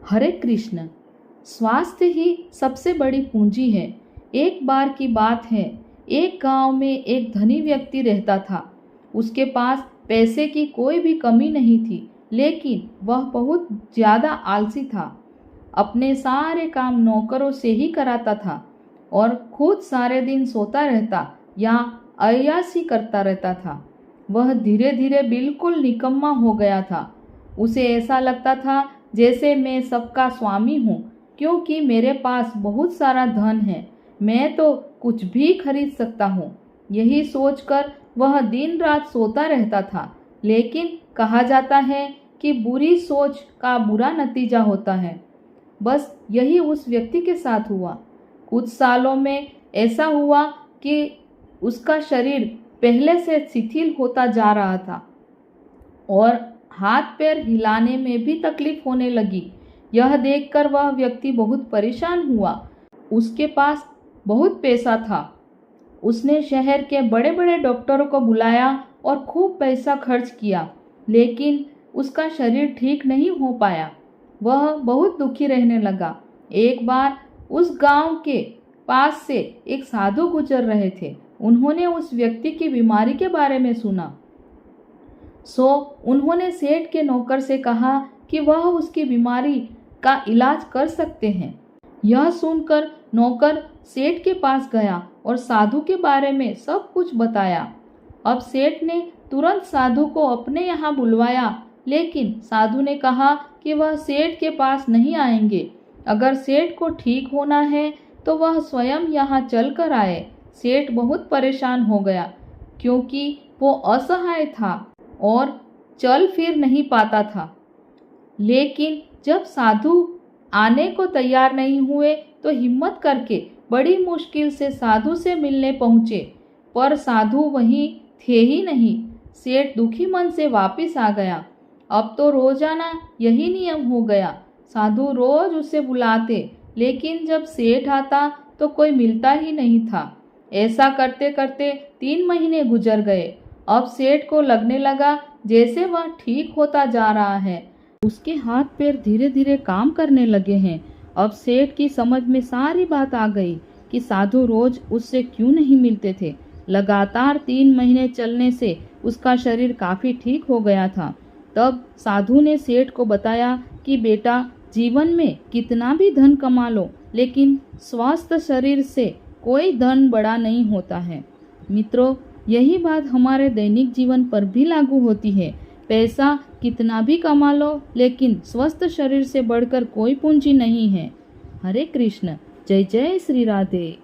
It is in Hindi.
हरे कृष्ण। स्वास्थ्य ही सबसे बड़ी पूंजी है। एक बार की बात है, एक गांव में एक धनी व्यक्ति रहता था। उसके पास पैसे की कोई भी कमी नहीं थी, लेकिन वह बहुत ज़्यादा आलसी था। अपने सारे काम नौकरों से ही कराता था और खुद सारे दिन सोता रहता या अय्याशी करता रहता था। वह धीरे धीरे बिल्कुल निकम्मा हो गया था। उसे ऐसा लगता था जैसे मैं सबका स्वामी हूँ, क्योंकि मेरे पास बहुत सारा धन है, मैं तो कुछ भी खरीद सकता हूँ। यही सोचकर वह दिन रात सोता रहता था। लेकिन कहा जाता है कि बुरी सोच का बुरा नतीजा होता है। बस यही उस व्यक्ति के साथ हुआ। कुछ सालों में ऐसा हुआ कि उसका शरीर पहले से शिथिल होता जा रहा था और हाथ पैर हिलाने में भी तकलीफ होने लगी। यह देखकर वह व्यक्ति बहुत परेशान हुआ। उसके पास बहुत पैसा था। उसने शहर के बड़े बड़े डॉक्टरों को बुलाया और खूब पैसा खर्च किया, लेकिन उसका शरीर ठीक नहीं हो पाया। वह बहुत दुखी रहने लगा। एक बार उस गांव के पास से एक साधु गुजर रहे थे। उन्होंने उस व्यक्ति की बीमारी के बारे में सुना, सो उन्होंने सेठ के नौकर से कहा कि वह उसकी बीमारी का इलाज कर सकते हैं। यह सुनकर नौकर सेठ के पास गया और साधु के बारे में सब कुछ बताया। अब सेठ ने तुरंत साधु को अपने यहाँ बुलवाया, लेकिन साधु ने कहा कि वह सेठ के पास नहीं आएंगे। अगर सेठ को ठीक होना है तो वह स्वयं यहाँ चल कर आए। सेठ बहुत परेशान हो गया, क्योंकि वो असहाय था और चल फिर नहीं पाता था। लेकिन जब साधु आने को तैयार नहीं हुए तो हिम्मत करके बड़ी मुश्किल से साधु से मिलने पहुँचे, पर साधु वहीं थे ही नहीं। सेठ दुखी मन से वापस आ गया। अब तो रोजाना यही नियम हो गया। साधु रोज उसे बुलाते, लेकिन जब सेठ आता तो कोई मिलता ही नहीं था। ऐसा करते करते 3 महीने गुजर गए। अब सेठ को लगने लगा जैसे वह ठीक होता जा रहा है। उसके हाथ पैर धीरे धीरे काम करने लगे हैं। अब सेठ की समझ में सारी बात आ गई कि साधु रोज उससे क्यों नहीं मिलते थे। लगातार 3 महीने चलने से उसका शरीर काफ़ी ठीक हो गया था। तब साधु ने सेठ को बताया कि बेटा, जीवन में कितना भी धन कमा लो, लेकिन स्वस्थ शरीर से कोई धन बड़ा नहीं होता है। मित्रों, यही बात हमारे दैनिक जीवन पर भी लागू होती है। पैसा कितना भी कमा लो, लेकिन स्वस्थ शरीर से बढ़कर कोई पूंजी नहीं है। हरे कृष्ण। जय जय श्री राधे।